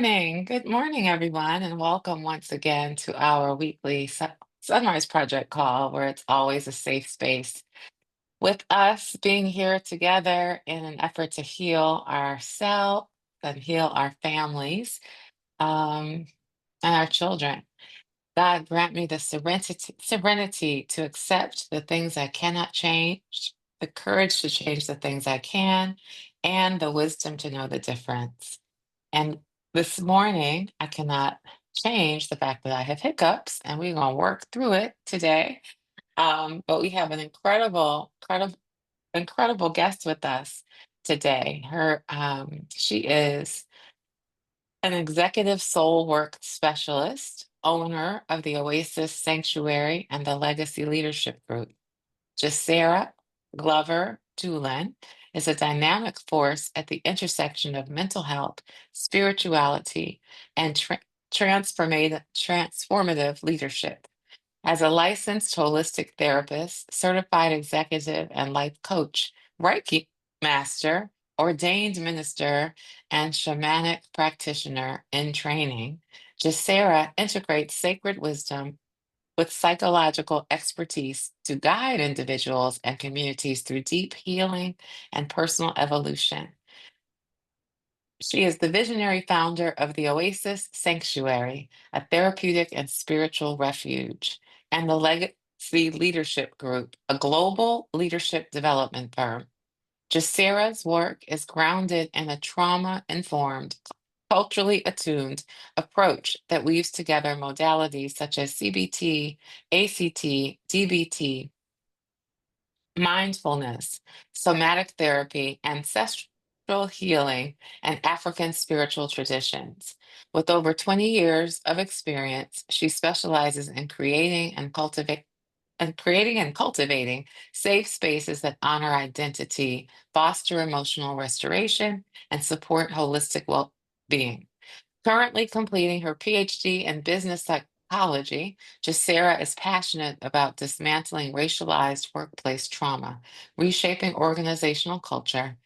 morning. Good morning, everyone, and welcome once again to our weekly Sunrise Project call, where it's always a safe space with us being here together in an effort to heal ourselves and heal our families um, and our children. God grant me the serenity to accept the things I cannot change, the courage to change the things I can, and the wisdom to know the difference. And this morning, I cannot change the fact that I have hiccups, and we're going to work through it today. But we have an incredible guest with us today. She is an executive soul work specialist, owner of the Oasis Sanctuary and the Legacy Leadership Group. Jesaira Glover-Dulin is a dynamic force at the intersection of mental health, spirituality, and transformative leadership. As a licensed holistic therapist, certified executive and life coach, Reiki master, ordained minister, and shamanic practitioner in training, Jesaira integrates sacred wisdom with psychological expertise to guide individuals and communities through deep healing and personal evolution. She is the visionary founder of the Oasis Sanctuary, a therapeutic and spiritual refuge, and the Legacy Leadership Group, a global leadership development firm. Jaceira's work is grounded in a trauma informed, culturally attuned approach that weaves together modalities such as CBT, ACT, DBT, mindfulness, somatic therapy, ancestral healing, and African spiritual traditions. With over 20 years of experience, she specializes in creating and cultivating safe spaces that honor identity, foster emotional restoration, and support holistic well-being. Currently completing her PhD in business psychology, Jaceira is passionate about dismantling racialized workplace trauma, reshaping organizational culture.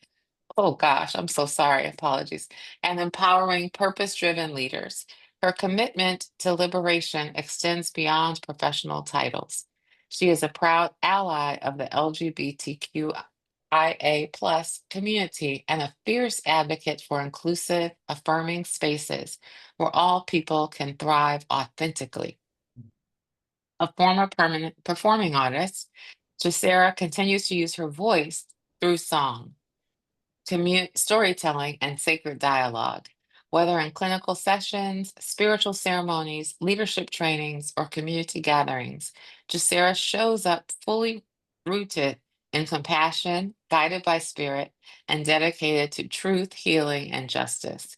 Oh gosh, I'm so sorry. Apologies. And empowering purpose driven leaders. Her commitment to liberation extends beyond professional titles. She is a proud ally of the LGBTQIA plus community and a fierce advocate for inclusive, affirming spaces where all people can thrive authentically. A former permanent performing artist, Jaceira continues to use her voice through song storytelling, and sacred dialogue. Whether in clinical sessions, spiritual ceremonies, leadership trainings, or community gatherings, Jaceira shows up fully rooted in compassion, guided by spirit, and dedicated to truth, healing, and justice.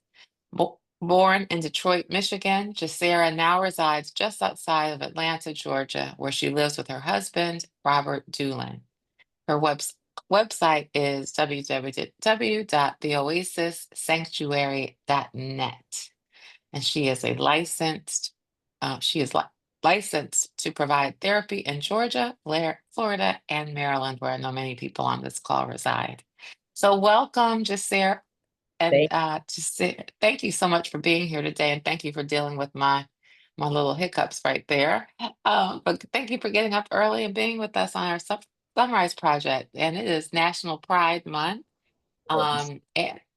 Born in Detroit, Michigan, Jaceira now resides just outside of Atlanta, Georgia, where she lives with her husband, Robert Doolin. Her website is www.theoasissanctuary.net. And she is licensed to provide therapy in Georgia, Florida, and Maryland, where I know many people on this call reside. So welcome, Jaceira. And Thank thank you so much for being here today, and thank you for dealing with my little hiccups right there. But thank you for getting up early and being with us on our Sunrise Project. And it is National Pride Month, you.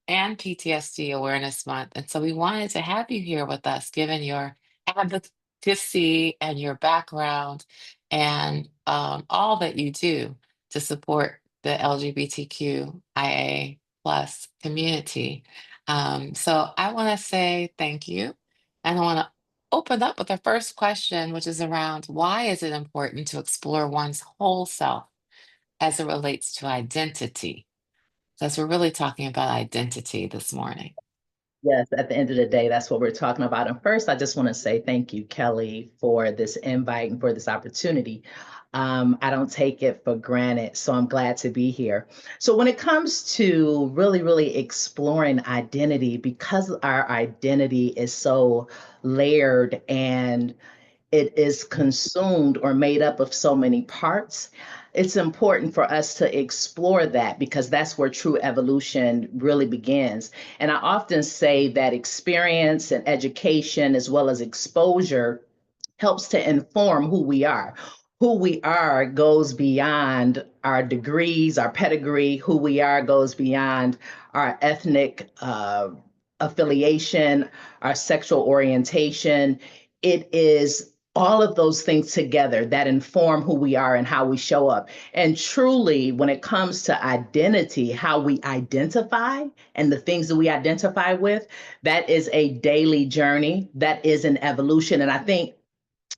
and PTSD Awareness Month. And so we wanted to have you here with us, given your advocacy and your background and all that you do to support the LGBTQIA plus community. So I want to say thank you. And I want to open up with our first question, which is around why is it important to explore one's whole self as it relates to identity? Because we're really talking about identity this morning. Yes, at the end of the day, that's what we're talking about. And first, I just want to say thank you, Kelly, for this invite and for this opportunity. I don't take it for granted, so I'm glad to be here. So, when it comes to really exploring identity, because our identity is so layered and it is consumed or made up of so many parts. It's important for us to explore that because that's where true evolution really begins. And I often say that experience and education, as well as exposure, helps to inform who we are. Who we are goes beyond our degrees, our pedigree. Who we are goes beyond our ethnic affiliation, our sexual orientation. It is all of those things together that inform who we are and how we show up. And truly, when it comes to identity, how we identify and the things that we identify with, that is a daily journey. That is an evolution. And I think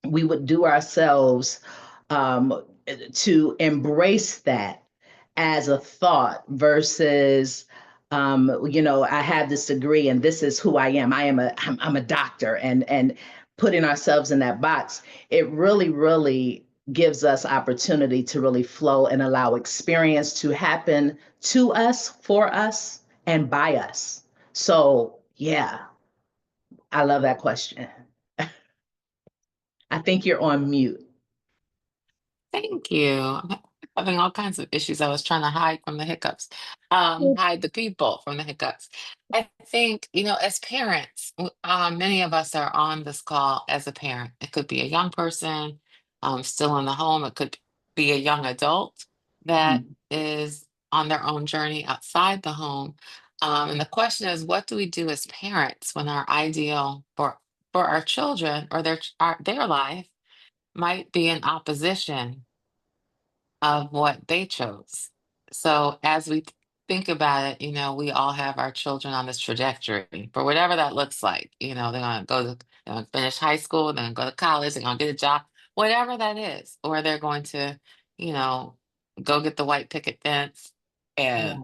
we would do ourselves um, to embrace that as a thought versus I have this degree and this is who I am. I'm a doctor, and putting ourselves in that box, it really, really gives us opportunity to really flow and allow experience to happen to us, for us, and by us. So yeah, I love that question. I think you're on mute. Thank you. I'm having all kinds of issues. I was trying to hide from the hiccups, hide the people from the hiccups. I think, as parents, many of us are on this call as a parent. It could be a young person still in the home. It could be a young adult that Mhm. is on their own journey outside the home. And the question is, what do we do as parents when our ideal for our children or their life might be in opposition of what they chose. So as we think about it, we all have our children on this trajectory for whatever that looks like. They're gonna finish high school, they're gonna go to college, they're gonna get a job, whatever that is, or they're going to, you know, go get the white picket fence and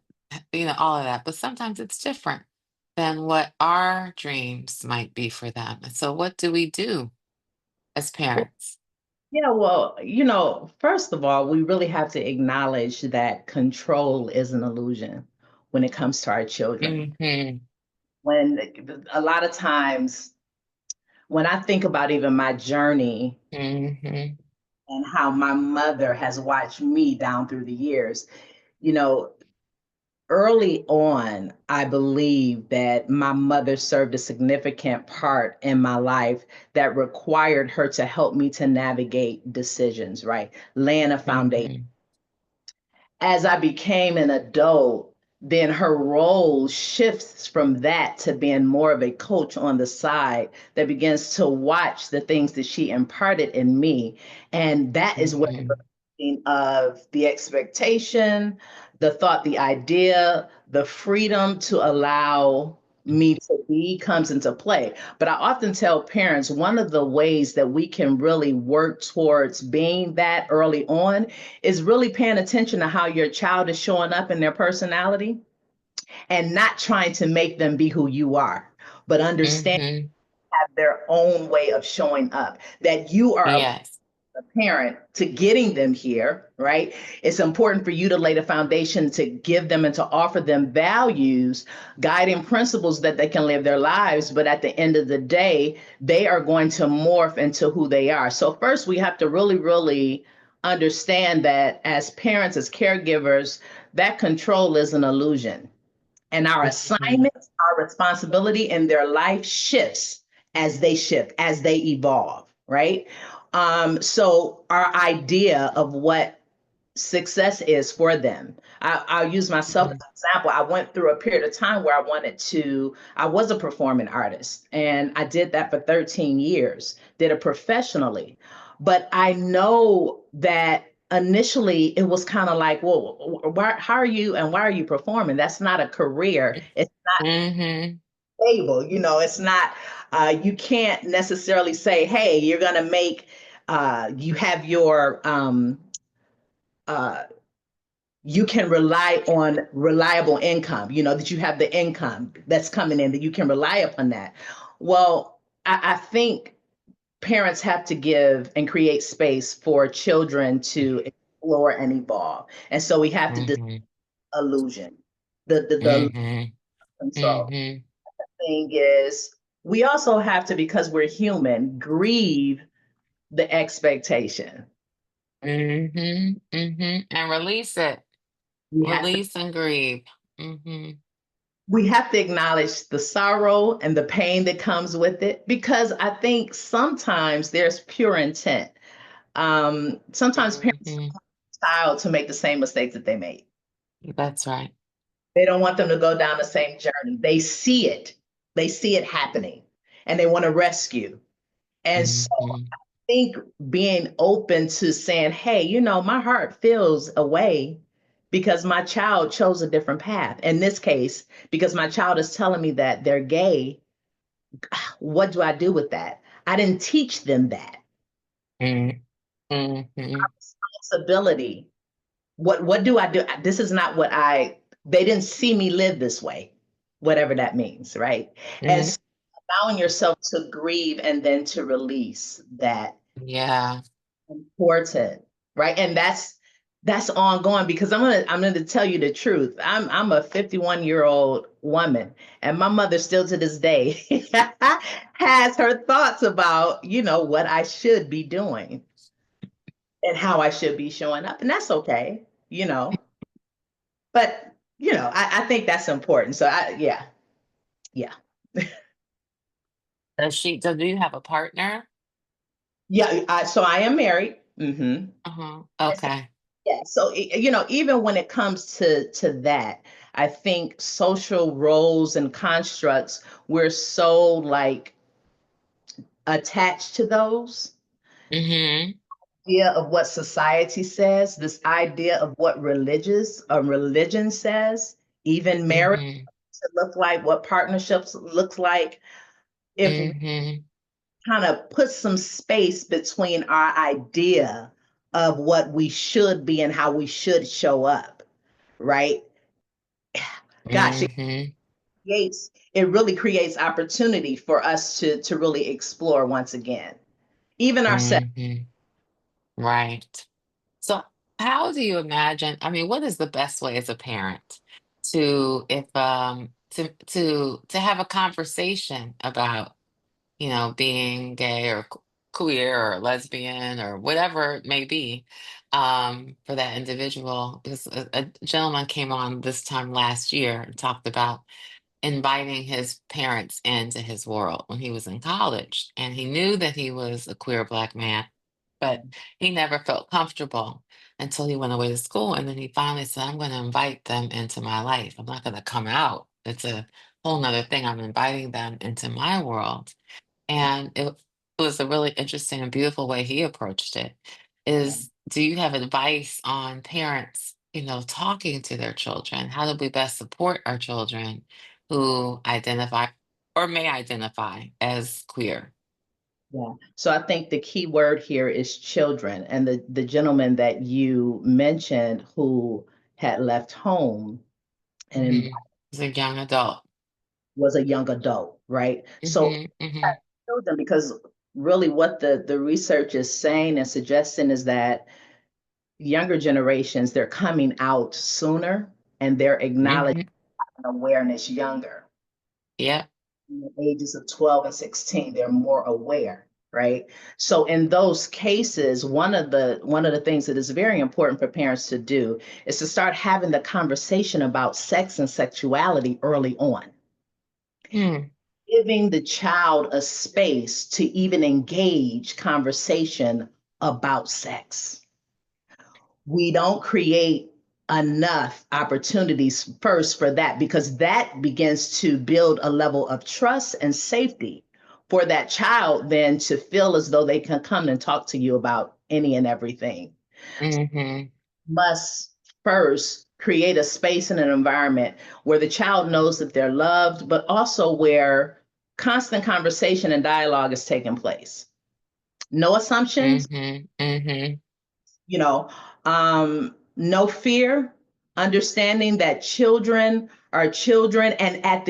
Yeah. all of that. But sometimes it's different than what our dreams might be for them. And so what do we do as parents? Yeah, well, first of all, we really have to acknowledge that control is an illusion when it comes to our children. Hmm. When a lot of times, when I think about even my journey Hmm. and how my mother has watched me down through the years, you know, early on, I believe that my mother served a significant part in my life that required her to help me to navigate decisions, right? Laying a foundation. Hmm. As I became an adult, then her role shifts from that to being more of a coach on the side that begins to watch the things that she imparted in me. And that is where Mhm, of the expectation, the thought, the idea, the freedom to allow me to be comes into play. But I often tell parents one of the ways that we can really work towards being that early on is really paying attention to how your child is showing up in their personality and not trying to make them be who you are, but understand mhm. their own way of showing up, that you are a Yes. parent to getting them here, right? It's important for you to lay the foundation to give them and to offer them values, guiding principles that they can live their lives. But at the end of the day, they are going to morph into who they are. So, first, we have to really, really understand that as parents, as caregivers, that control is an illusion. And our Mhm, assignments, our responsibility in their life shift, as they evolve, right? So our idea of what success is for them. I'll use myself as mhm, an example. I went through a period of time where I was a performing artist and I did that for 13 years, did it professionally. But I know that initially it was kind of like, well, how are you and why are you performing? That's not a career. It's mhm, stable. It's not, you can't necessarily say, hey, you're going to make, you have your, uh, you can rely on reliable income, that you have the income that's coming in, that you can rely upon that. Well, I think parents have to give and create space for children to explore and evolve. And so we have to mhm, illusion, the mhm, control. mhm, Thing is, we also have to, because we're human, grieve The expectation. And release it. We have to Release and grieve. Mm-hmm. we have to acknowledge the sorrow and the pain that comes with it, because I think sometimes there's pure intent. Sometimes parents Mm-hmm. want a child to make the same mistakes that they made. That's right. They don't want them to go down the same journey. They see it happening, and they want to rescue. And so Mm-hmm. I think being open to saying, hey, my heart feels a way because my child chose a different path. In this case, because my child is telling me that they're gay, what do I do with that? I didn't teach them that. Mm-hmm. Responsibility. What do I do? This is not what they didn't see me live this way, whatever that means, right? And Mm-hmm. so allowing yourself to grieve and then to release that Yeah. important, right? And that's ongoing, because I'm gonna tell you the truth. I'm a 51-year-old woman, and my mother still to this day has her thoughts about, what I should be doing and how I should be showing up. And that's okay, but I think that's important. So yeah, yeah. Do you have a partner? Yeah, so I am married. Hmm. Uh-huh. Okay. Yeah, so even when it comes to that, I think social roles and constructs, we're so like attached to those Mm-hmm. idea of what society says, this idea of what religion says, even marriage Mm-hmm. to look like, what partnerships looks like. If we Mm-hmm. kind of put some space between our idea of what we should be and how we should show up, right? Gosh, Mm-hmm. it really creates opportunity for us to really explore once again, even ourselves. Mm-hmm. Right. So how do you imagine, I mean, what is the best way as a parent to if to have a conversation about, being gay or queer or lesbian or whatever it may be, for that individual? Because a gentleman came on this time last year and talked about inviting his parents into his world when he was in college. And he knew that he was a queer Black man, but he never felt comfortable until he went away to school. And then he finally said, I'm going to invite them into my life. I'm not going to come out. It's a whole nother thing. I'm inviting them into my world. And it was a really interesting and beautiful way he approached it. Do you have advice on parents, talking to their children? How do we best support our children who identify or may identify as queer? Yeah. So I think the key word here is children. And the gentleman that you mentioned who had left home and Hmm. As a young adult. was a young adult, right? So Hmm. Hmm. children, because really what the research is saying and suggesting is that younger generations, they're coming out sooner and they're acknowledging Hmm. awareness younger. Yep. In the ages of 12 and 16, they're more aware, right? So in those cases, one of the things that is very important for parents to do is to start having the conversation about sex and sexuality early on, Mm. giving the child a space to even engage conversation about sex. We don't create enough opportunities first for that, because that begins to build a level of trust and safety for that child then to feel as though they can come and talk to you about any and everything. Hmm. Must first create a space and an environment where the child knows that they're loved, but also where constant conversation and dialogue is taking place. No assumptions, Hmm. Hmm. you know, no fear, understanding that children are children, and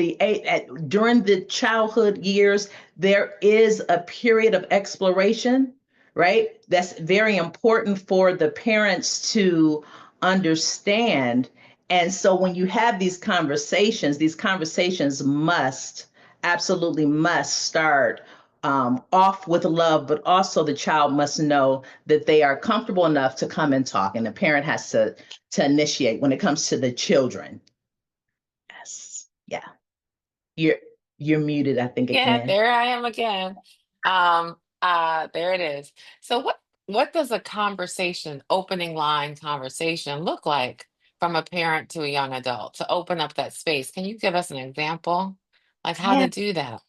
during the childhood years, there is a period of exploration, right? That's very important for the parents to understand. And so when you have these conversations must, absolutely must start off with love, but also the child must know that they are comfortable enough to come and talk, and the parent has to initiate when it comes to the children. Yes, yeah. You're you're muted, I think, Yeah, again. there I am again. There it is. So what does a conversation, opening line conversation look like from a parent to a young adult to open up that space? Can you give us an example? Like how to Yeah. do that?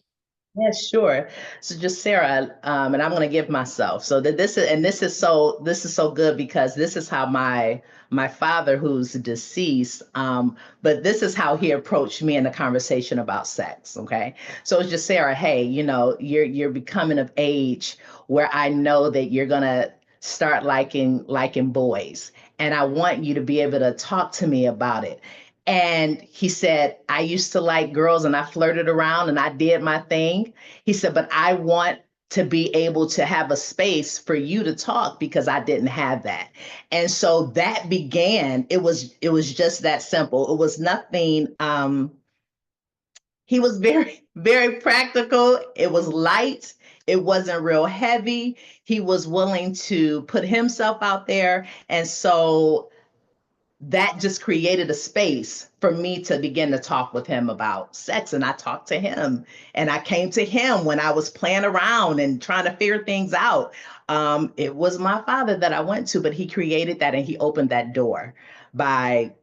Yes, sure. So just Sarah, and I'm going to give myself. So that this is so good because this is how my father, who's deceased, but this is how he approached me in the conversation about sex. Okay, so it's just Sarah. Hey, you're becoming of age where I know that you're gonna start liking boys, and I want you to be able to talk to me about it. And he said, I used to like girls and I flirted around and I did my thing. He said, but I want to be able to have a space for you to talk because I didn't have that. And so that began, it was just that simple. It was nothing he was very very practical. It was light. It wasn't real heavy. He was willing to put himself out there. And so that just created a space for me to begin to talk with him about sex. And I talked to him and I came to him when I was playing around and trying to figure things out. It was my father that I went to, but he created that and he opened that door by,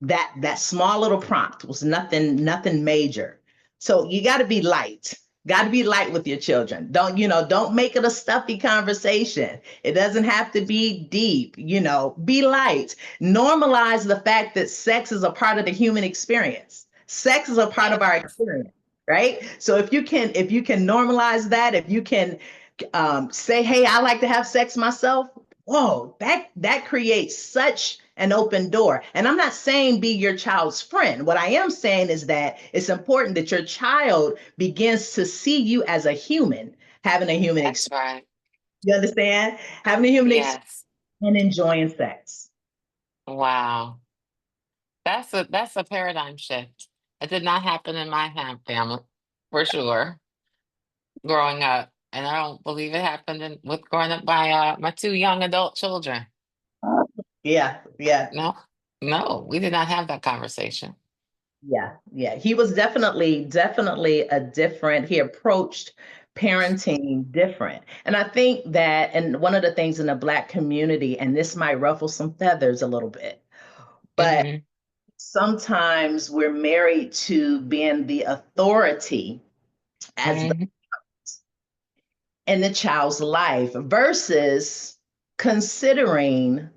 that small little prompt was nothing major. So you got to be light. Got to be light with your children. Don't make it a stuffy conversation. It doesn't have to be deep, be light. Normalize the fact that sex is a part of the human experience. Sex is a part of our Yes. experience, right? So if you can normalize that, if you can say, hey, I like to have sex myself. Whoa, that creates such an open door. And I'm not saying be your child's friend. What I am saying is that it's important that your child begins to see you as a human, having a human That's experience. right. You understand? Having a human experience Yes. and enjoying sex. Wow. That's a paradigm shift. It did not happen in my family, for sure, growing up. And I don't believe it happened with growing up by my two young adult children. Yeah, yeah. No, no, we did not have that conversation. Yeah, yeah. He was definitely he approached parenting different. And I think that, and one of the things in the Black community, and this might ruffle some feathers a little bit, but Hmm. sometimes we're married to being the authority as Hmm. in the child's life versus considering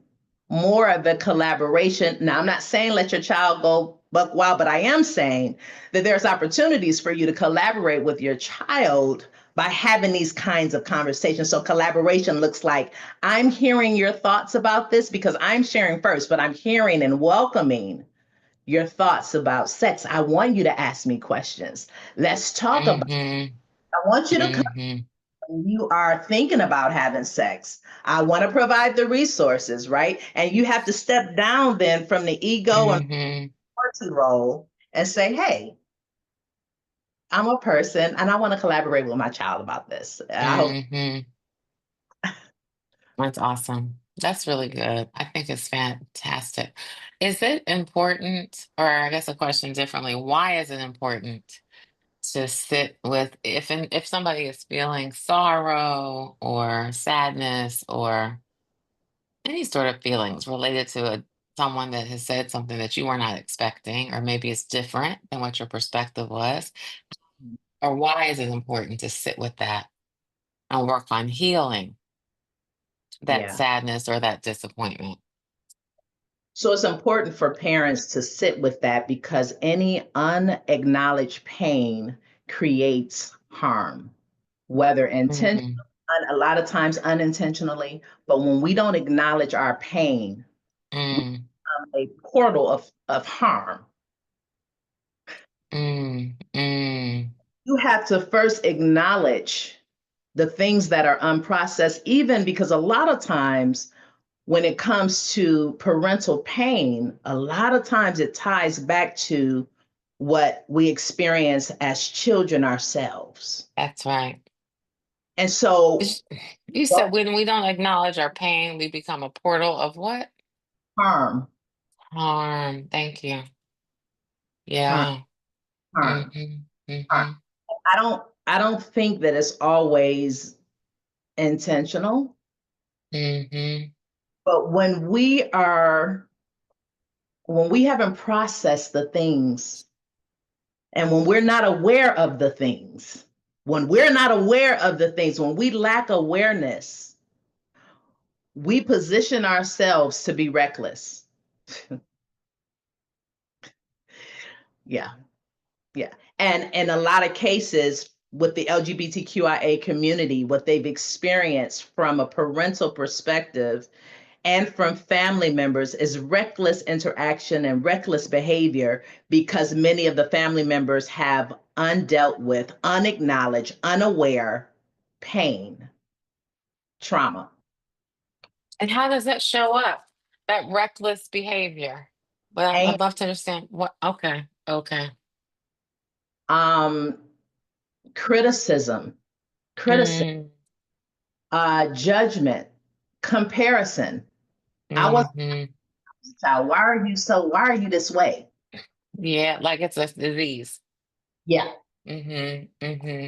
more of a collaboration. Now, I'm not saying let your child go buck wild, but I am saying that there's opportunities for you to collaborate with your child by having these kinds of conversations. So collaboration looks like I'm hearing your thoughts about this because I'm sharing first, but I'm hearing and welcoming your thoughts about sex. I want you to ask me questions. Let's talk about Hmm. I want you to come Hmm. when you are thinking about having sex. I want to provide the resources, right? And you have to step down then from the ego and Hmm. authority role and say, hey, I'm a person and I want to collaborate with my child about this. I hope. Hmm. That's awesome. That's really good. I think it's fantastic. Is it important, or I guess a question differently, why is it important to sit with if somebody is feeling sorrow or sadness or any sort of feelings related to someone that has said something that you were not expecting, or maybe it's different than what your perspective was, or why is it important to sit with that and work on healing that Yeah. sadness or that disappointment? So it's important for parents to sit with that because any unacknowledged pain creates harm, whether intentional, Mm-hmm. a lot of times unintentionally. But when we don't acknowledge our pain, we Mm, become a portal of harm. mm, mm, You have to first acknowledge the things that are unprocessed, even because a lot of times when it comes to parental pain, a lot of times it ties back to what we experience as children ourselves. That's right. And so It's- You said when we don't acknowledge our pain, we become a portal of what? harm, Harm. Thank you. harm, Yeah. harm, Mm-hmm. harm. Mm-hmm. I don't think that it's always intentional, Mm-hmm. but when we haven't processed the things and when we're not aware of the things, when we're not aware of the things, when we lack awareness, we position ourselves to be reckless. Yeah, yeah. And in a lot of cases with the LGBTQIA community, what they've experienced from a parental perspective and from family members is reckless interaction and reckless behavior because many of the family members have undealt with, unacknowledged, unaware pain, trauma. And how does that show up? That reckless behavior. Well, And I'd love to understand what. Okay. Okay. um, criticism, criticism, Mm, judgment, comparison. I was mm-hmm. a child. Why are you this way? Yeah, like it's a disease. Yeah, Mm-hmm. Mm-hmm.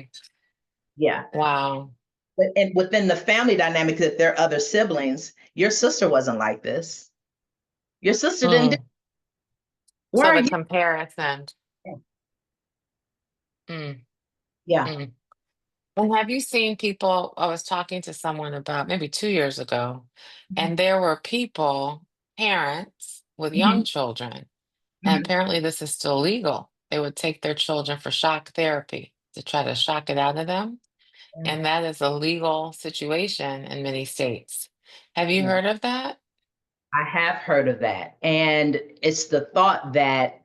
yeah. Wow. And within the family dynamic, if there are other siblings, your sister wasn't like this. Your sister didn't do. Mm. Why So are the you? comparison. Mm, Yeah. mm. And have you seen people? I was talking to someone about maybe 2 years ago, Mhm, and there were people, parents with mhm, young children, and mhm. apparently this is still legal. They would take their children for shock therapy to try to shock it out of them. Yeah, And that is a legal situation in many states. Have you yeah. heard of that? I have heard of that. And it's the thought that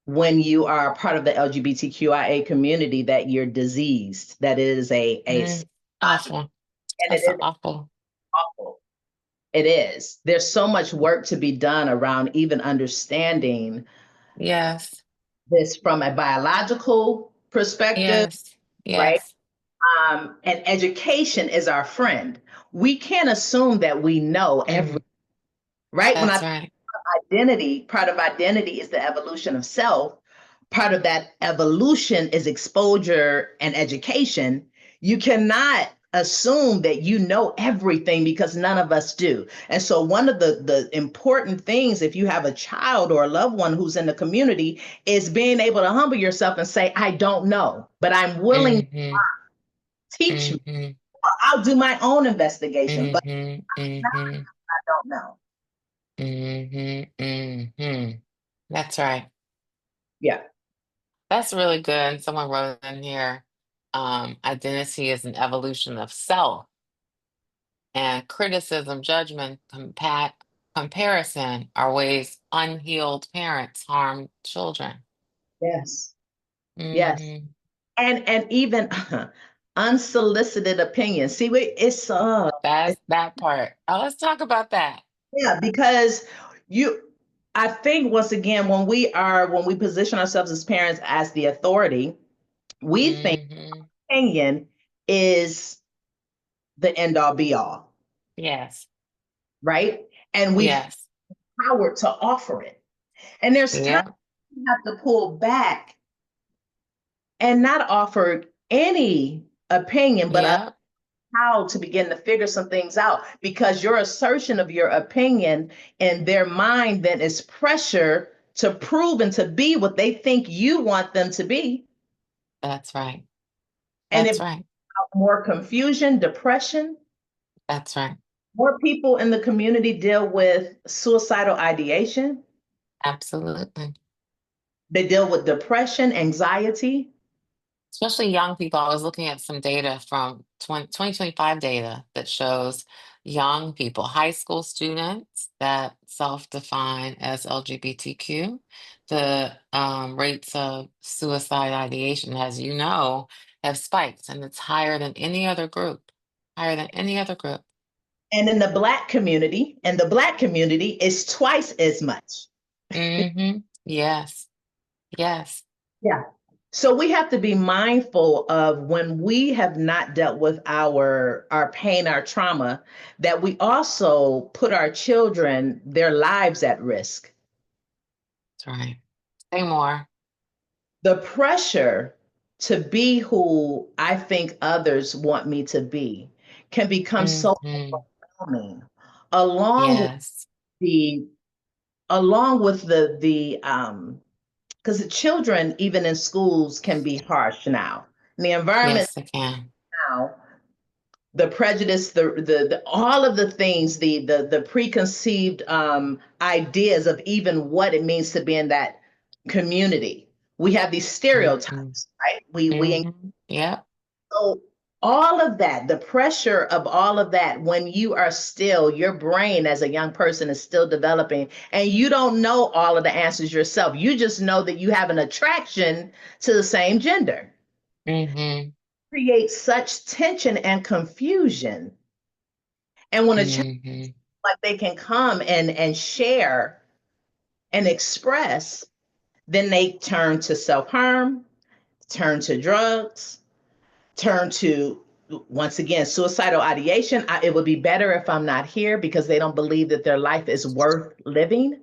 when you are a part of the LGBTQIA community, that you're diseased, that it is a Mm, awful. and it That's is awful. awful. It is. There's so much work to be done around even understanding Yes. this from a biological perspective, Yes. right? Yes. And education is our friend. We can't assume that we know every Mm, right. When I that's think right. identity, part of identity is the evolution of self. Part of that evolution is exposure and education. You cannot assume that you know everything because none of us do. And so one of the important things if you have a child or a loved one who's in the community is being able to humble yourself and say, I don't know, but I'm willing to Mm-hmm. teach me. Mm-hmm. I'll do my own investigation, but Mm-hmm. Mm-hmm. I don't know. Mm-hmm. Mm-hmm. That's right. Yeah. That's really good. And someone wrote in here, identity is an evolution of self, and criticism, judgment, comparison are ways unhealed parents harm children. Yes. Yes. Mm-hmm. And even unsolicited opinion. See, it's That's that part. Oh, let's talk about that. yeah, because you I think once again when we position ourselves as parents as the authority, we think Mm-hmm. opinion is the end all be all, Yes. right? And we feel Yes. empowered to offer it. And there's times Yep. you have to pull back and not offer any opinion, but Yep. how to begin to figure some things out because your assertion of your opinion in their mind then is pressure to prove and to be what they think you want them to be. That's right. And That's if right. more confusion, depression, That's right. more people in the community deal with suicidal ideation, Absolutely. they deal with depression, anxiety. Especially young people. I was looking at some data from 2025 data that shows young people, high school students that self-define as LGBTQ, the rates of suicide ideation, as you know, have spiked, and it's higher than any other group, higher than any other group. And in the black community is twice as much. Mm-hmm. Yes. Yes. Yeah. So we have to be mindful of when we have not dealt with our pain, our trauma, that we also put our children, their lives at risk. That's right. Say more. The pressure to be who I think others want me to be can become so Hmm. overwhelming, along with Yes. the because the children, even in schools, can be harsh now. And the environment Yes, I can. now, the prejudice, the all of the things, the preconceived ideas of even what it means to be in that community. We have these Hmm. stereotypes, right? We Yep. so all of that, the pressure of all of that, when you are still, your brain as a young person is still developing, and you don't know all of the answers yourself. You just know that you have an attraction to the same gender. Hmm. Creates such tension and confusion. And when a child Hmm. like they can come and share and express, then they turn to self-harm, turn to drugs, turn to once again suicidal ideation. It would be better if I'm not here, because they don't believe that their life is worth living,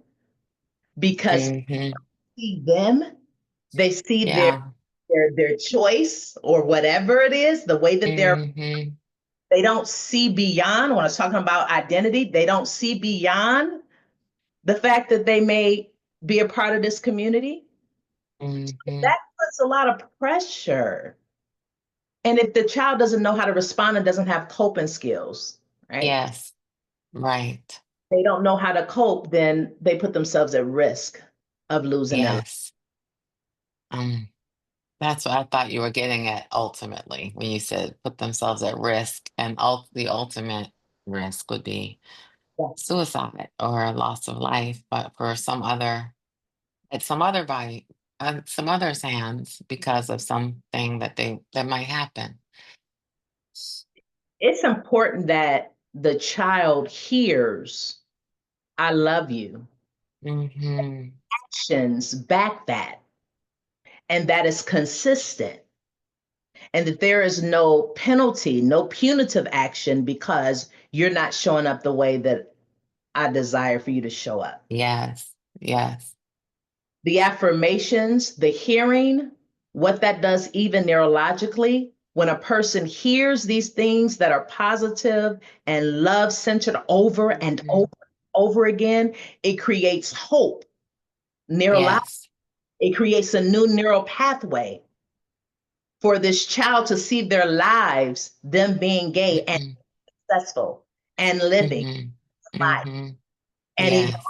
because Hmm. they see them, they see Yeah. their choice or whatever it is, the way that Hmm. they don't see beyond. When I was talking about identity, they don't see beyond the fact that they may be a part of this community. Hmm. That puts a lot of pressure. And if the child doesn't know how to respond and doesn't have coping skills, right? Yes. Right. They don't know how to cope, then they put themselves at risk of losing their life. Yes. Um, that's what I thought you were getting at ultimately when you said put themselves at risk, and the ultimate risk would be Yeah, suicide or loss of life, but for at some other body, some other's hands because of something that might happen. it's important that the child hears, I love you, Hmm. actions back that, and that is consistent, and that there is no penalty, no punitive action because you're not showing up the way that I desire for you to show up. Yes. Yes. The affirmations, the hearing, what that does even neurologically, when a person hears these things that are positive and love centered over and Hmm. over again, it creates hope. Neurologically, Yes. it creates a new neural pathway for this child to see their lives, them being gay and Hmm. successful and living Hmm. life Hmm. and even Yes.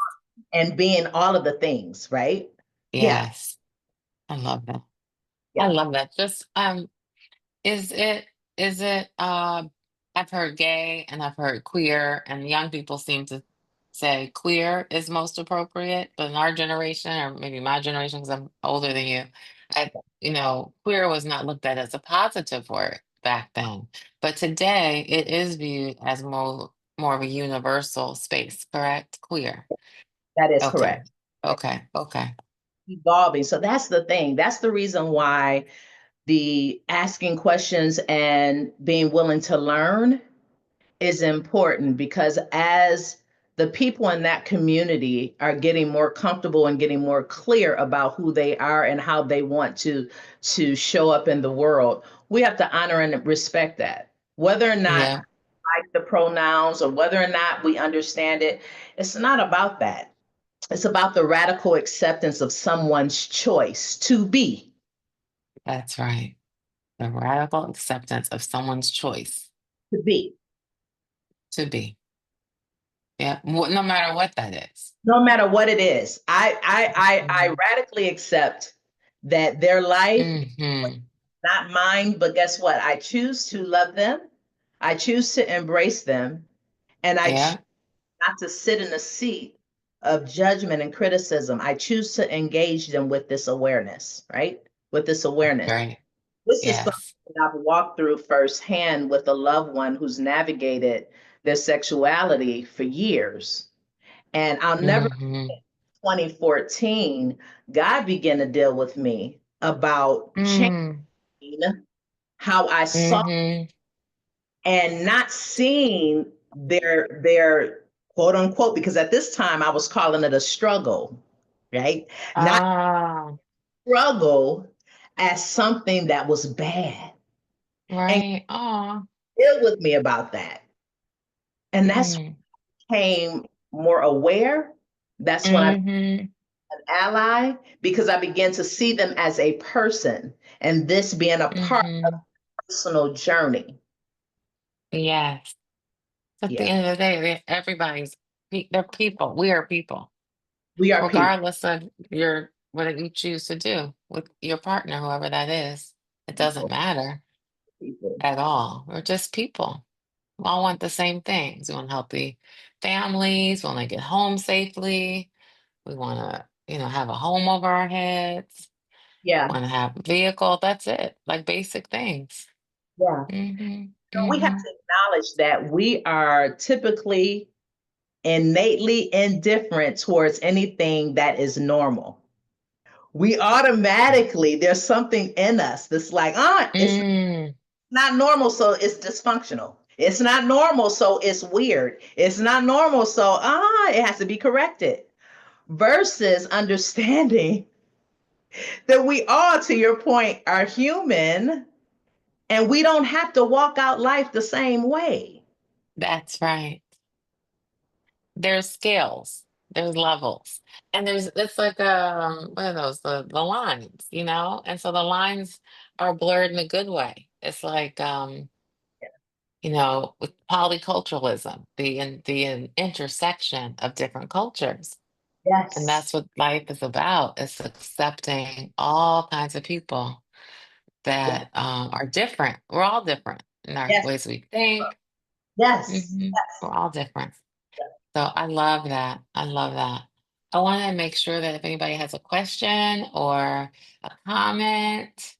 and being all of the things, right? Yeah, Yes. I love that. I yeah. love that. Just is it I've heard gay and I've heard queer, and young people seem to say queer is most appropriate, but in our generation, or maybe my generation because I'm older than you, I queer was not looked at as a positive word back then. But today it is viewed as more of a universal space, correct? Queer. That is Okay. correct. Okay. Okay. Evolving. So that's the thing. That's the reason why the asking questions and being willing to learn is important, because as the people in that community are getting more comfortable and getting more clear about who they are and how they want to show up in the world, we have to honor and respect that. Whether or not Yeah, like the pronouns or whether or not we understand it, it's not about that. It's about the radical acceptance of someone's choice to be. that's right. The radical acceptance of someone's choice To be. to be. Yeah, no matter what that is. No matter what it is. I Mhm. radically accept that their life, Mhm. not mine, but guess what? I choose to love them. I choose to embrace them. And I choose Yeah, not to sit in a seat of judgment and criticism. I choose to engage them with this awareness, right? With this awareness. right. This is something Yes. that I've walked through firsthand with a loved one who's navigated their sexuality for years. And I'll never Mhm. 2014, God began to deal with me about changing Mm, how I saw mm-hmm. and not seeing their quote unquote, because at this time I was calling it a struggle, right? Not Ah, struggle as something that was bad. And right. Oh, deal with me about that. And that's mm, became more aware. That's when I became mm-hmm. an ally because I began to see them as a person and this being a part of Mm-hmm. a personal journey. Yes. At the Yeah, end of the day, everybody's they're people. We are people, we are people. regardless of your what you choose to do with your partner, whoever that is. It doesn't matter People. at all. We're just people. We all want the same things. We want healthy families. We want to get home safely. We want to, have a home over our heads. Yeah, Want to have a vehicle. That's it. Like basic things. yeah. Mm-hmm. We have Mm-hmm. to acknowledge that we are typically innately indifferent towards anything that is normal. We automatically, there's something in us that's like, it's Mm, not normal, so it's dysfunctional. It's not normal, so it's weird. It's not normal, so it has to be corrected. Versus understanding that we all, to your point, are human and we don't have to walk out life the same way. that's right. There's scales, there's levels, and it's like what are those the lines. And so the lines are blurred in a good way. It's like with polyculturalism, the intersection of different cultures. And Yes, that's what life is about. It's accepting all kinds of people yes, that are different. We're all different in our yes, ways we think. yes, We're all different. So I love that. I love that. I want to make sure that if anybody has a question or a comment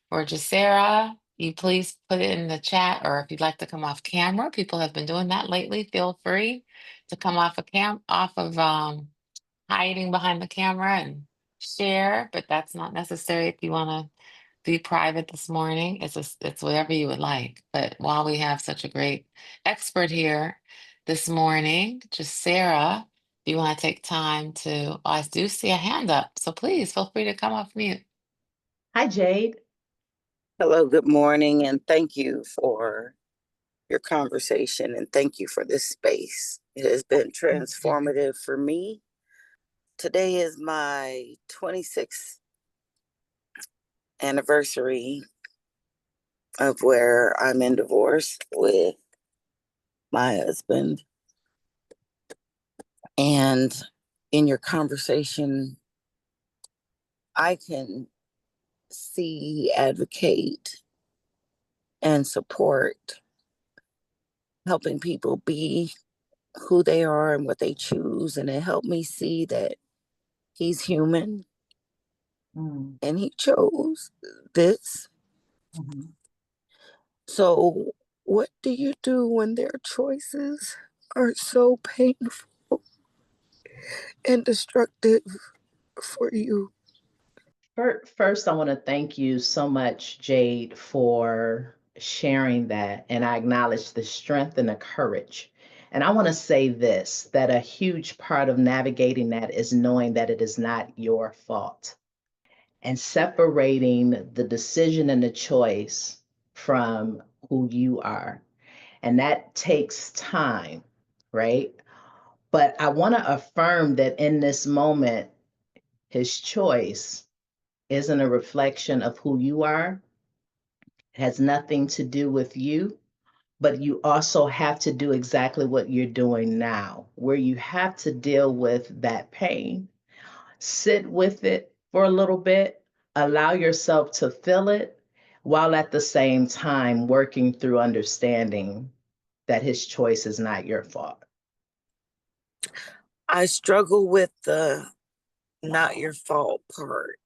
for Jesaira, you please put it in the chat, or if you'd like to come off camera, people have been doing that lately. Feel free to come off of hiding behind the camera and share, but that's not necessary if you want to be private this morning. It's whatever you would like. But while we have such a great expert here this morning, just Sarah, if you want to take time to, I do see a hand up, so please feel free to come off mute. Hi, Jade. Hello, good morning, and thank you for your conversation and thank you for this space. It has been transformative for me. Today is my 26th anniversary of where I'm in divorce with my husband. And in your conversation, I can see, advocate, and support helping people be who they are and what they choose. And it helped me see that he's human Mm, and he chose this. mhm. So, what do you do when their choices are so painful and destructive for you? First, I want to thank you so much, Jade, for sharing that. And I acknowledge the strength and the courage. And I want to say this that a huge part of navigating that is knowing that it is not your fault and separating the decision and the choice from who you are. And that takes time, right? But I want to affirm that in this moment, his choice isn't a reflection of who you are. It has nothing to do with you, but you also have to do exactly what you're doing now, where you have to deal with that pain, sit with it for a little bit, allow yourself to feel it, while at the same time working through understanding that his choice is not your fault. I struggle with the not your fault part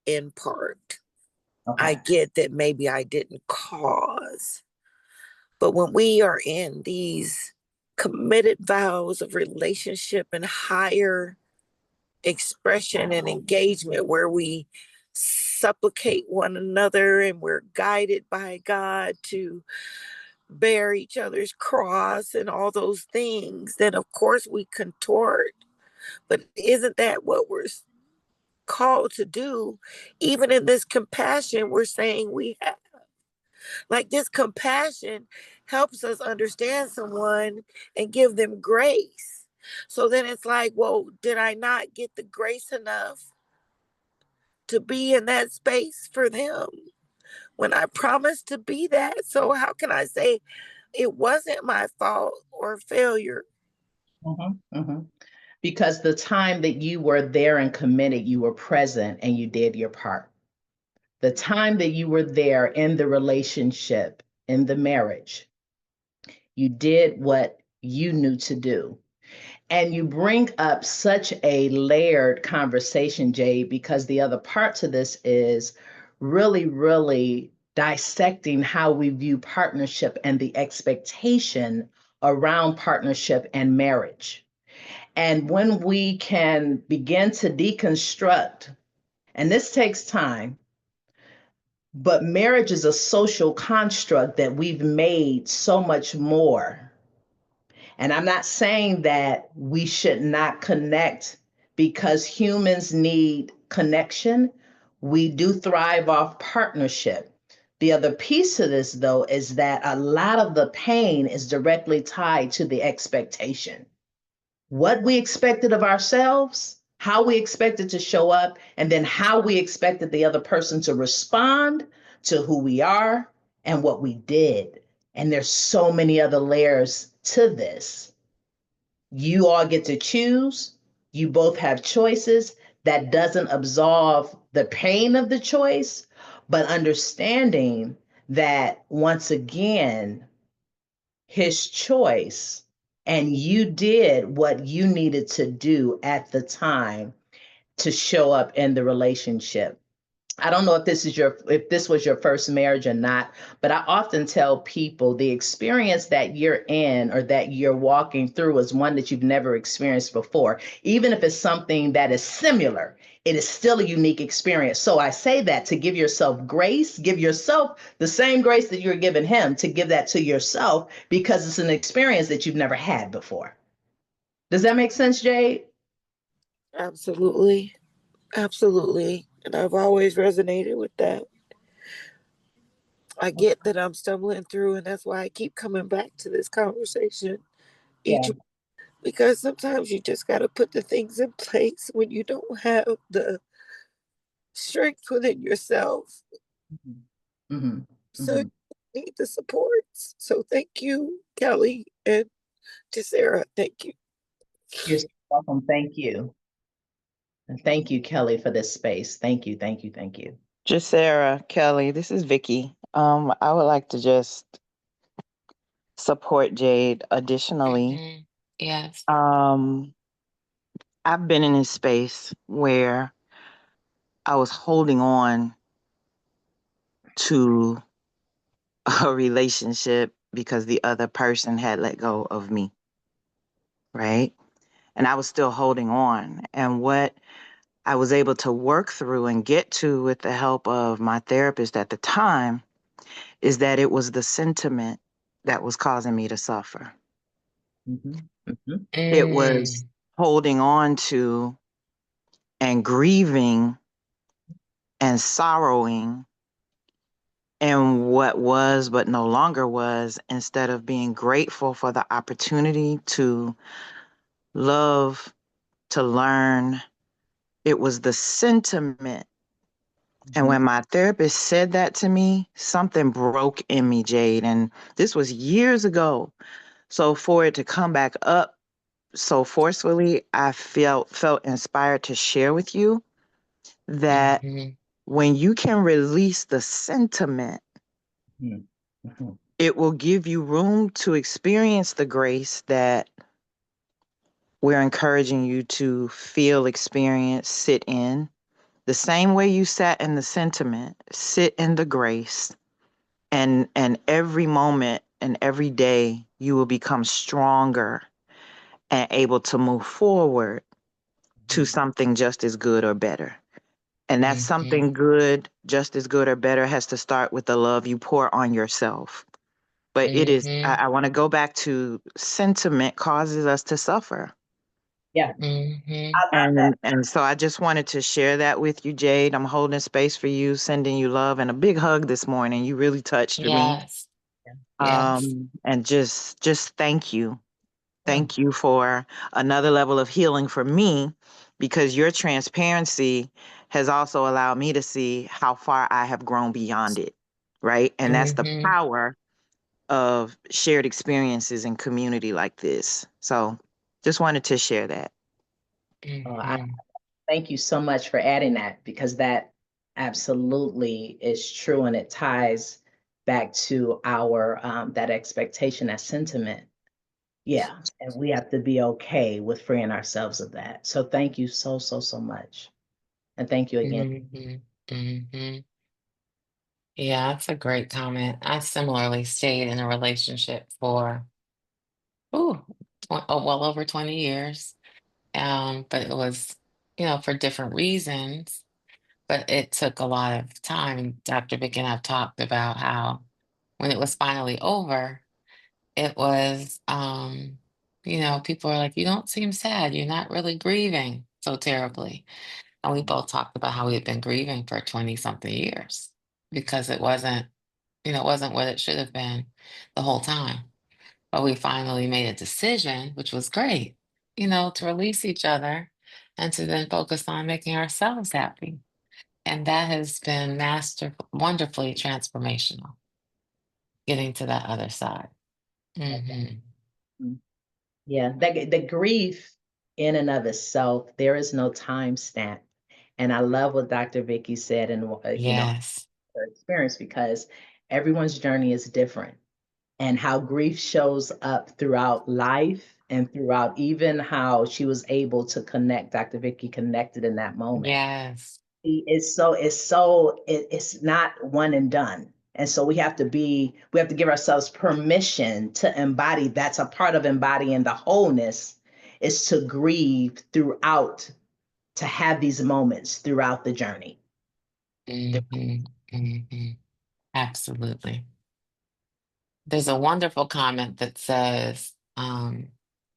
in part. I Okay. get that maybe I didn't cause, but when we are in these committed vows of relationship and higher expression and engagement where we supplicate one another and we're guided by God to bear each other's cross and all those things, then of course we contort. But isn't that what we're called to do? Even in this compassion, we're saying we have, like, this compassion helps us understand someone and give them grace. So then it's like, well, did I not get the grace enough to be in that space for them when I promised to be that? So how can I say it wasn't my fault or failure? Because the time that you were there and committed, you were present and you did your part. The time that you were there in the relationship, in the marriage, you did what you knew to do. And you bring up such a layered conversation, Jade, because the other part to this is really, really dissecting how we view partnership and the expectation around partnership and marriage. And when we can begin to deconstruct, and this takes time, but marriage is a social construct that we've made so much more. And I'm not saying that we should not connect because humans need connection. We do thrive off partnership. The other piece of this, though, is that a lot of the pain is directly tied to the expectation. What we expected of ourselves, how we expected to show up, and then how we expected the other person to respond to who we are and what we did. And there's so many other layers to this. You all get to choose. You both have choices. That doesn't absolve the pain of the choice, but understanding that once again, his choice, and you did what you needed to do at the time to show up in the relationship. I don't know if this was your first marriage or not, but I often tell people the experience that you're in or that you're walking through is one that you've never experienced before. Even if it's something that is similar, it is still a unique experience. So I say that to give yourself grace, give yourself the same grace that you're giving him, to give that to yourself because it's an experience that you've never had before. Does that make sense, Jade? Absolutely. Absolutely. And I've always resonated with that. I get that I'm stumbling through, and that's why I keep coming back to this conversation each Yeah. week, because sometimes you just got to put the things in place when you don't have the strength within yourself. Mm-hmm. So you need the supports. So thank you, Kelli and Jesaira. Thank you. You're so welcome. Thank you. And thank you, Kelli, for this space. Thank you, thank you, thank you. Jesaira, Kelly, this is Vicky. I would like to just support Jade additionally. Yes. I've been in a space where I was holding on to a relationship because the other person had let go of me, right? And I was still holding on. And what I was able to work through and get to with the help of my therapist at the time is that it was the sentiment that was causing me to suffer. It was holding on to and grieving and sorrowing and what was but no longer was, instead of being grateful for the opportunity to love, to learn. It was the sentiment. And when my therapist said that to me, something broke in me, Jade. And this was years ago. So for it to come back up so forcefully, I felt inspired to share with you that when you can release the sentiment, it will give you room to experience the grace that we're encouraging you to feel, experience, sit in. The same way you sat in the sentiment, sit in the grace. And every moment and every day, you will become stronger and able to move forward to something just as good or better. And that Mm-hmm. something good, just as good or better, has to start with the love you pour on yourself. But it is, Mm-hmm. I want to go back to sentiment causes us to suffer. Yeah, Mm-hmm. I love that. And so I just wanted to share that with you, Jade. I'm holding space for you, sending you love and a big hug this morning. You really touched me. Yes. Yes. And just thank you. Yeah. Thank you for another level of healing for me, because your transparency has also allowed me to see how far I have grown beyond it. Right. And that's the Mm-hmm. power of shared experiences in community like this. So just wanted to share that. I Mm-hmm. thank you so much for adding that, because that absolutely is true, and it ties back to our that expectation, that sentiment. Yeah, and we have to be okay with freeing ourselves of that. So thank you so, so, so much. And thank you again. Mm-hmm. Mm-hmm. Yeah, that's a great comment. I similarly stayed in a relationship for ooh, well over 20 years. But it was, for different reasons. But it took a lot of time. Dr. Vic and I've talked about how when it was finally over, it was, people are like, you don't seem sad. You're not really grieving so terribly. And we both talked about how we had been grieving for 20 something years because it wasn't what it should have been the whole time. But we finally made a decision, which was great, to release each other and to then focus on making ourselves happy. And that has been wonderfully transformational, getting to that other side. Hmm. Yeah, the grief in and of itself, there is no time stamp. And I love what Dr. Vicky said, and Yes. her experience, because everyone's journey is different, and how grief shows up throughout life and throughout even how she was able to connect. Dr. Vicky connected in that moment. Yes. It's not one and done. And so we have to give ourselves permission to embody. That's a part of embodying the wholeness, is to grieve throughout, to have these moments throughout the journey. Hmm. Hmm. Absolutely. There's a wonderful comment that says,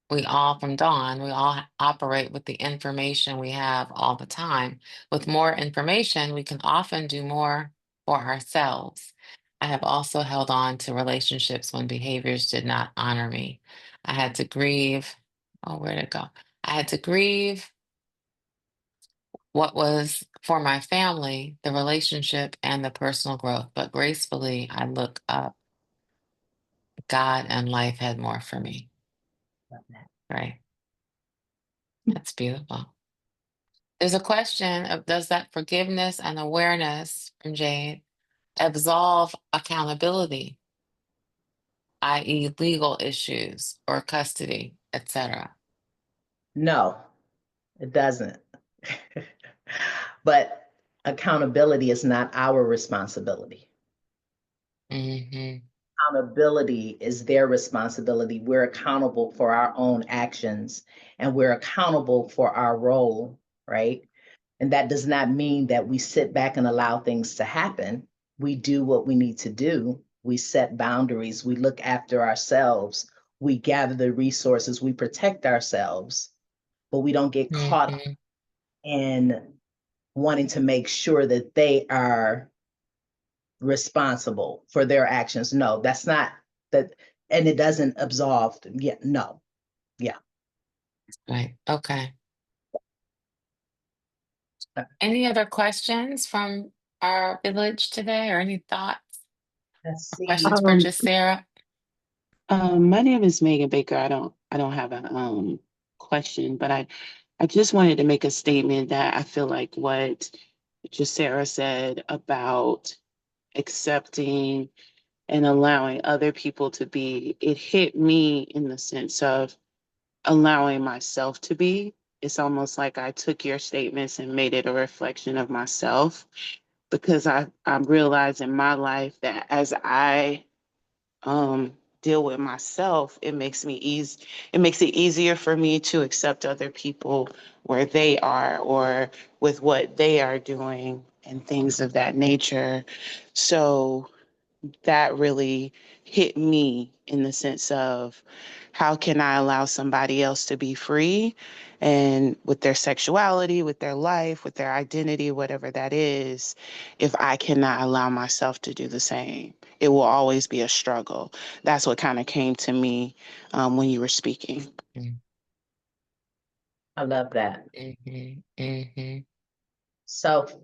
we all, from Dawn, we all operate with the information we have all the time. With more information, we can often do more for ourselves. I have also held on to relationships when behaviors did not honor me. I had to grieve. Oh, where'd it go? I had to grieve what was for my family, the relationship, and the personal growth. But gracefully, I look up. God and life had more for me. Right. That's beautiful. There's a question of, does that forgiveness and awareness from Jade absolve accountability, i.e., legal issues or custody, etc.? No, it doesn't. But accountability is not our responsibility. Mm-hmm. Accountability is their responsibility. We're accountable for our own actions, and we're accountable for our role, right? And that does not mean that we sit back and allow things to happen. We do what we need to do. We set boundaries. We look after ourselves. We gather the resources. We protect ourselves, but we don't get caught Mm-hmm. in wanting to make sure that they are responsible for their actions. No, that's not that. And it doesn't absolve. Yeah, no. Yeah. Right. Okay. Any other questions from our village today, or any thoughts Let's or see. questions for Jesaira? My name is Megan Baker. I don't have a question, but I just wanted to make a statement that I feel like what Jesaira said about accepting and allowing other people to be, it hit me in the sense of allowing myself to be. It's almost like I took your statements and made it a reflection of myself, because I realized in my life that as I deal with myself, it makes it easier for me to accept other people where they are or with what they are doing and things of that nature. So that really hit me in the sense of how can I allow somebody else to be free and with their sexuality, with their life, with their identity, whatever that is, if I cannot allow myself to do the same. It will always be a struggle. That's what kind of came to me when you were speaking. I love that. Mm-hmm. Mm-hmm. Self,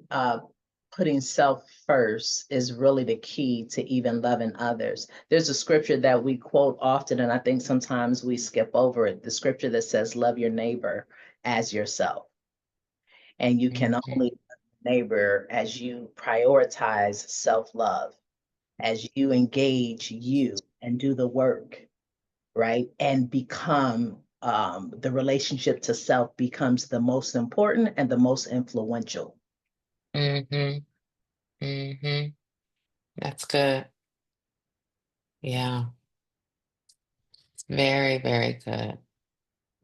putting self first is really the key to even loving others. There's a scripture that we quote often, and I think sometimes we skip over it. The scripture that says, love your neighbor as yourself. And you can Mm-hmm. only love your neighbor as you prioritize self-love, as you engage you and do the work, right? And become the relationship to self becomes the most important and the most influential. Mm-hmm. Mm-hmm. That's good. Yeah. Very, very good.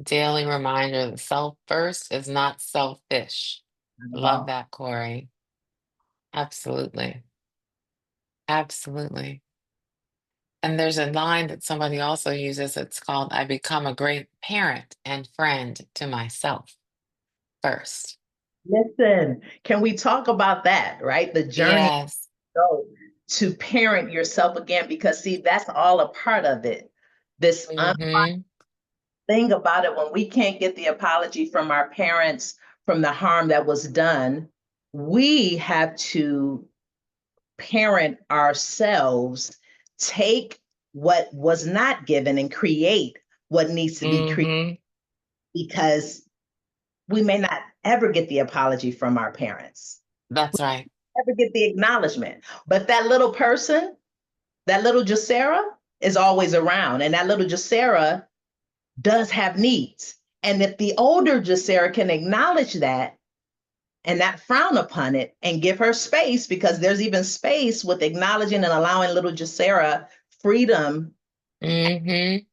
Daily reminder that self first is not selfish. Not at Love all. that, Corey. Absolutely. Absolutely. And there's a line that somebody also uses. It's called, I become a great parent and friend to myself first. Listen, can we talk about that, right? The journey Yes. go to parent yourself again, because see, that's all a part of it. This Mm-hmm. thing about it, when we can't get the apology from our parents from the harm that was done, we have to parent ourselves, take what was not given and create what needs to be created, Mm-hmm. because we may not ever get the apology from our parents, That's right. ever get the acknowledgement. But that little person, that little Jesaira is always around, and that little Jesaira does have needs. And if the older Jesaira can acknowledge that and not frown upon it and give her space, because there's even space with acknowledging and allowing little Jesaira freedom, Mm-hmm.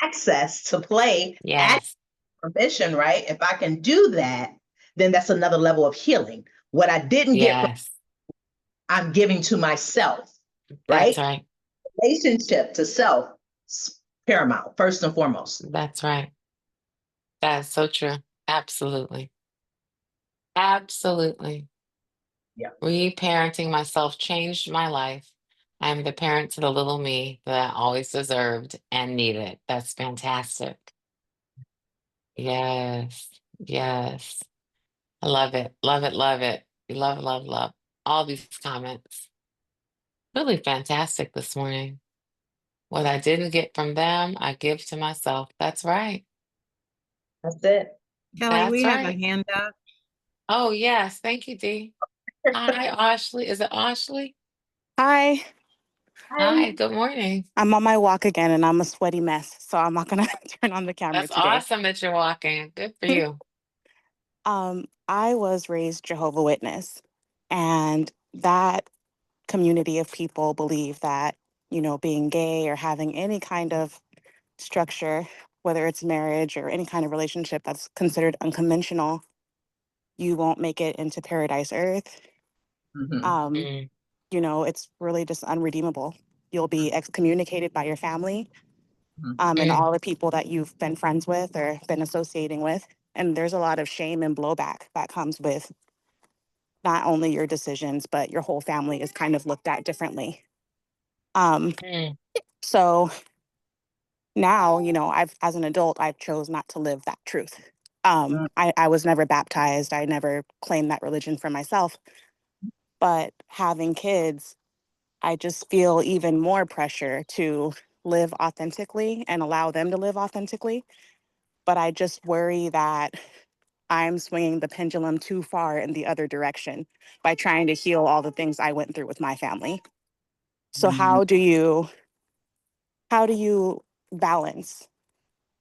access to play at Yes. permission, right? If I can do that, then that's another level of healing. What I didn't get from, Yes. I'm giving to myself, That's right? right. Relationship to self, paramount, first and foremost. That's right. That's so true. Absolutely. Absolutely. Yeah. Reparenting myself changed my life. I'm the parent to the little me that I always deserved and needed. That's fantastic. Yes. Yes. I love it. Love it. Love it. Love, love, love. All these comments. Really fantastic this morning. What I didn't get from them, I give to myself. That's right. That's it. Kelly, That's we have a right. hand up. Oh, yes. Thank you, Dee. Hi, Ashley. Is it Ashley? Hi, Hi. Hi, good morning. I'm on my walk again and I'm a sweaty mess, so I'm not gonna turn on the camera That's today. awesome that you're walking. Good for you. I was raised Jehovah Witness, and that community of people believe that, being gay or having any kind of structure, whether it's marriage or any kind of relationship that's considered unconventional, you won't make it into paradise earth. Mhm. Um, Mm, it's really just unredeemable. You'll be excommunicated by your family, and mm, all the people that you've been friends with or been associating with. And there's a lot of shame and blowback that comes with not only your decisions, but your whole family is kind of looked at differently. Um, mm, so now, as an adult, I've chose not to live that truth. Mm. I was never baptized. I never claimed that religion for myself. But having kids, I just feel even more pressure to live authentically and allow them to live authentically. But I just worry that I'm swinging the pendulum too far in the other direction by trying to heal all the things I went through with my family. So Mm. how do you balance,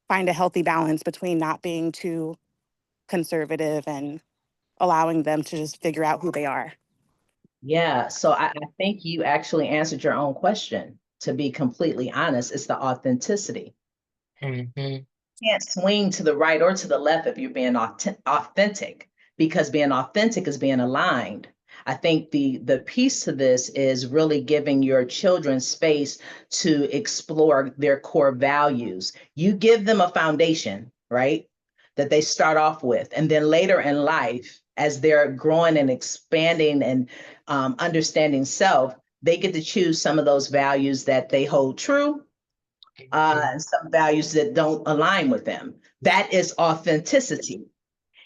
find a healthy balance between not being too conservative and allowing them to just figure out who they are? Yeah, so I think you actually answered your own question. to be completely honest, it's the authenticity. Mhm. You can't swing to the right or to the left if you're being authentic, because being authentic is being aligned. I think the piece to this is really giving your children space to explore their core values. You give them a foundation, right? That they start off with. And then later in life, as they're growing and expanding and understanding self, they get to choose some of those values that they hold true, and some values that don't align with them. That is authenticity.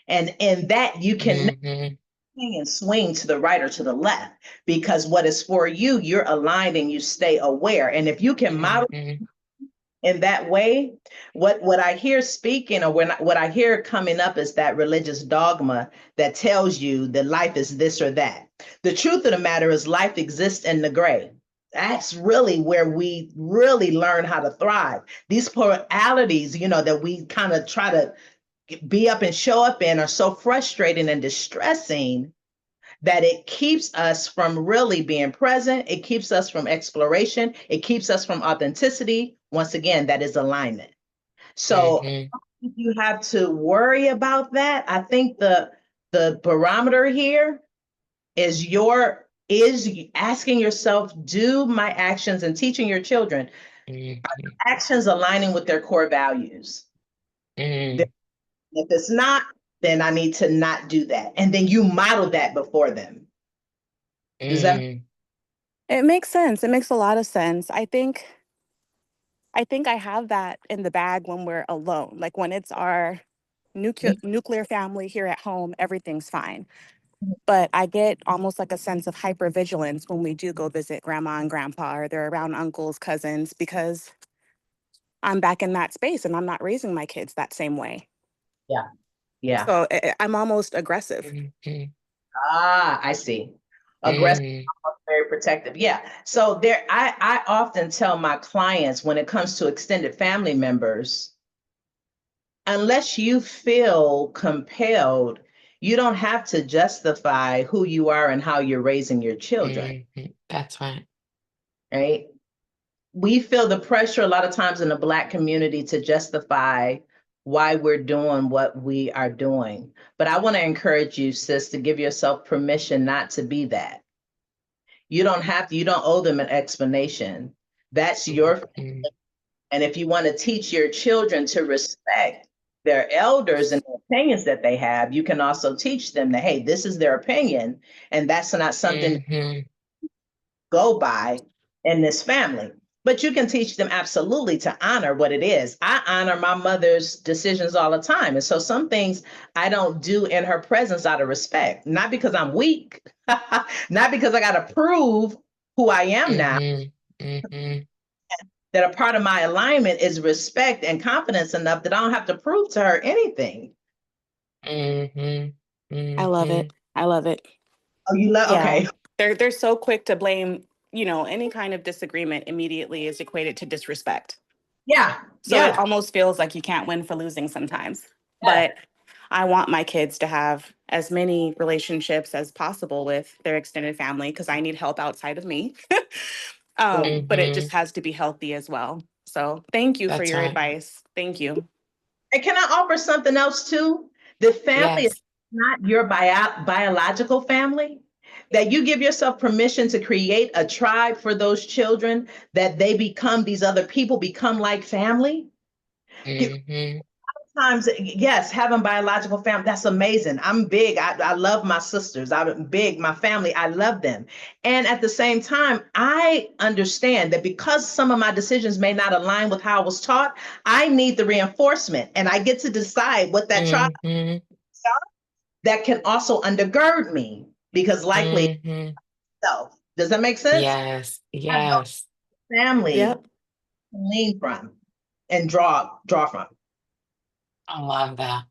And in that, you can Mhm. and swing to the right or to the left, because what is for you, you're aligned and you stay aware. And if you can model Mhm. in that way, what I hear speaking, or what I hear coming up, is that religious dogma that tells you that life is this or that. The truth of the matter is life exists in the gray. That's really where we really learn how to thrive. These polarities, that we kind of try to be up and show up in, are so frustrating and distressing that it keeps us from really being present. It keeps us from exploration. It keeps us from authenticity. Once again, that is alignment. So Mhm. if you have to worry about that, I think the barometer here is asking yourself, do my actions, and teaching your children, Mhm. actions aligning with their core values? Mhm. If it's not, then I need to not do that. And then you model that before them. Does that? Mhm. It makes sense. It makes a lot of sense. I think I have that in the bag when we're alone. Like when it's our nuclear family here at home, everything's fine. But I get almost like a sense of hypervigilance when we do go visit grandma and grandpa, or they're around uncles, cousins, because I'm back in that space and I'm not raising my kids that same way. Yeah. Yeah. So I'm almost aggressive. Mhm. Ah, I see. Aggressive, Mhm. very protective. Yeah. So I often tell my clients, when it comes to extended family members, unless you feel compelled, you don't have to justify who you are and how you're raising your children, Mhm. That's right. right? We feel the pressure a lot of times in the Black community to justify why we're doing what we are doing. But I want to encourage you, sis, to give yourself permission not to be that. You don't have to, you don't owe them an explanation. That's your, Mhm. and if you want to teach your children to respect their elders and the opinions that they have, you can also teach them that, hey, this is their opinion, and that's not something to Mhm. go by in this family. But you can teach them absolutely to honor what it is. I honor my mother's decisions all the time. And so some things I don't do in her presence out of respect, not because I'm weak, not because I got to prove who I am now, Mhm. Mhm. that a part of my alignment is respect and confidence enough that I don't have to prove to her anything. Mhm. I love Mhm. it. I love it. Oh, you love, Yeah. okay. They're so quick to blame, any kind of disagreement immediately is equated to disrespect. Yeah, So it yeah, almost feels like you can't win for losing sometimes. yeah, But I want my kids to have as many relationships as possible with their extended family because I need help outside of me. yeah. But it just Mhm. has to be healthy as well. So thank you for That's your right. advice. Thank you. And can I offer something else too? The family is Yes. not your biological family. That you give yourself permission to create a tribe for those children, that they become, these other people become like family. Mhm. Times, yes, having biological family, that's amazing. I'm big. I love my sisters. I'm big. My family, I love them. And at the same time, I understand that because some of my decisions may not align with how I was taught, I need the reinforcement. And I get to decide what that tribe Mhm. that can also undergird me, because likely Mhm. self. Does that make sense? Yes. I have no Yes. family Yep. to lean from and draw from. I love that.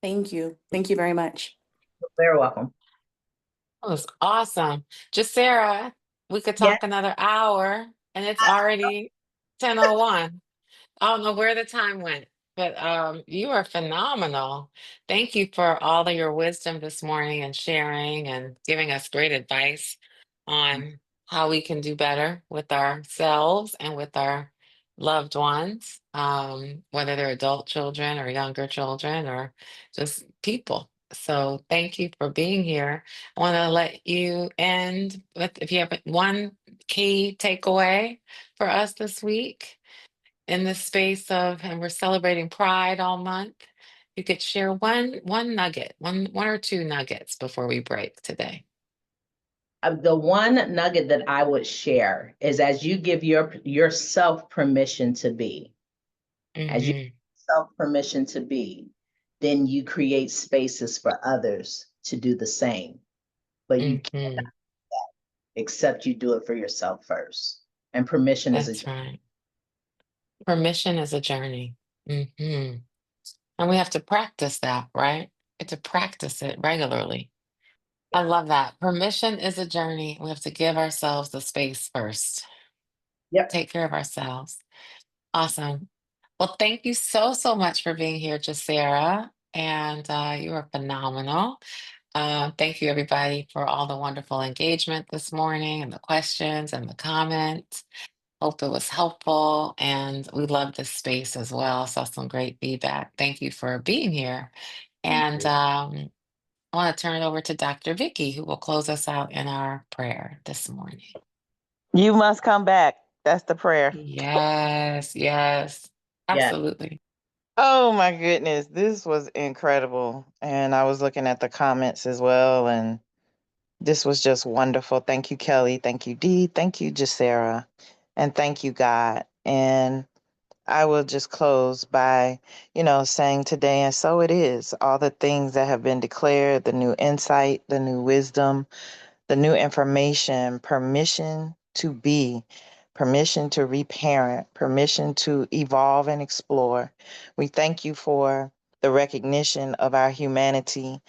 Thank you. Thank you very much. You're very welcome. That was awesome. Just Sarah, we could Yeah. talk another hour and it's already 10:01. I don't know where the time went, but you are phenomenal. Thank you for all of your wisdom this morning and sharing and giving us great advice on how we can do better with ourselves and with our loved ones, whether they're adult children or younger children or just people. So thank you for being here. I want to let you end with, if you have one key takeaway for us this week in this space of, and we're celebrating Pride all month. You could share one nugget, one or two nuggets before we break today. The one nugget that I would share is, as you give yourself permission to be, as you give yourself permission to be, then you create spaces for others to do the same. But you can't, except you do it for yourself first. And permission is a That's right. Permission is a journey. And we have to practice that, right? We have to practice it regularly. I love that. Permission is a journey. We have to give ourselves the space first. Yep. Take care of ourselves. Awesome. Well, thank you so much for being here, Jesaira. And you are phenomenal. Thank you, everybody, for all the wonderful engagement this morning and the questions and the comments. Hope it was helpful. And we love this space as well. Saw some great feedback. Thank you for being here. And I want to turn it over to Dr. Vicky, who will close us out in our prayer this morning. You must come back. That's the prayer. Yes, absolutely. Oh my goodness, this was incredible. And I was looking at the comments as well, and this was just wonderful. Thank you, Kelly. Thank you, Dee. Thank you, Jesaira. And thank you, God. And I will just close by, saying today, and so it is, all the things that have been declared, the new insight, the new wisdom, the new information, permission to be, permission to reparent, permission to evolve and explore. We thank you for the recognition of our humanity,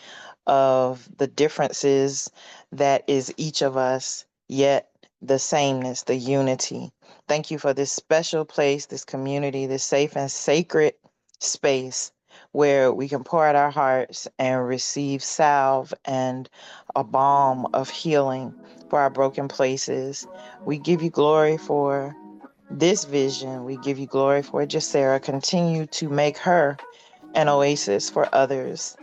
of the differences that is each of us, yet the sameness, the unity. Thank you for this special place, this community, this safe and sacred space where we can pour out our hearts and receive salve and a balm of healing for our broken places. We give you glory for this vision. We give you glory for Jesaira. Continue to make her an oasis for others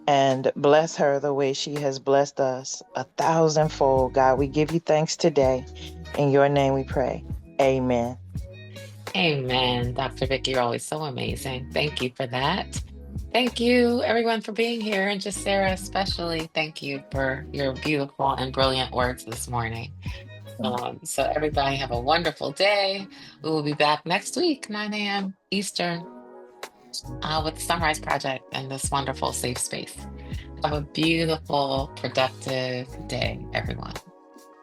and bless her the way she has blessed us 1,000-fold. God, we give you thanks today. In your name we pray. Amen. Amen. Dr. Vicky, you're always so amazing. Thank you for that. Thank you, everyone, for being here. And Jesaira, especially, thank you for your beautiful and brilliant words this morning. So everybody have a wonderful day. We will be back next week, 9 a.m. Eastern, with the SonRise Project and this wonderful safe space. Have a beautiful, productive day, everyone.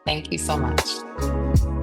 Thank you so much.